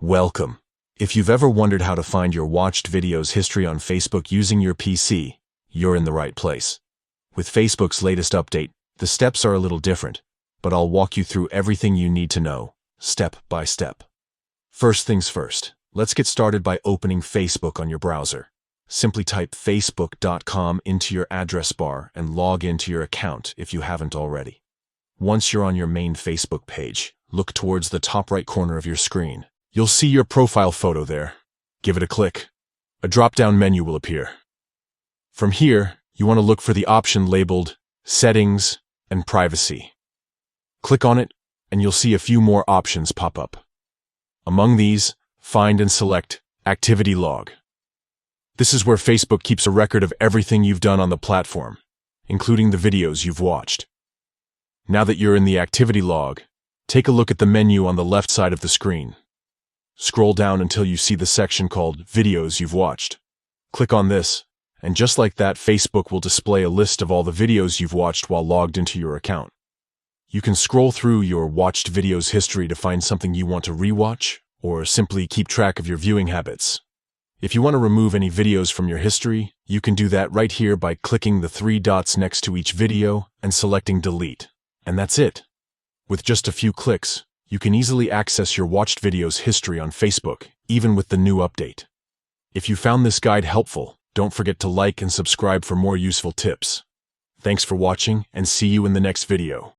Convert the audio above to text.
Welcome. If you've ever wondered how to find your watched videos history on Facebook using your PC, you're in the right place. With Facebook's latest update, the steps are a little different, but I'll walk you through everything you need to know, step by step. First things first, let's get started by opening Facebook on your browser. Simply type facebook.com into your address bar and log into your account if you haven't already. Once you're on your main Facebook page, look towards the top right corner of your screen. You'll see your profile photo there. Give it a click. A drop-down menu will appear. From here, you want to look for the option labeled Settings and Privacy. Click on it, and you'll see a few more options pop up. Among these, find and select Activity Log. This is where Facebook keeps a record of everything you've done on the platform, including the videos you've watched. Now that you're in the Activity Log, take a look at the menu on the left side of the screen. Scroll down until you see the section called Videos You've Watched. Click on this, and just like that, Facebook will display a list of all the videos you've watched while logged into your account. You can scroll through your watched videos history to find something you want to rewatch, or simply keep track of your viewing habits. If you want to remove any videos from your history, you can do that right here by clicking the three dots next to each video and selecting Delete. And that's it. With just a few clicks, you can easily access your watched videos history on Facebook, even with the new update. If you found this guide helpful, don't forget to like and subscribe for more useful tips. Thanks for watching, and see you in the next video.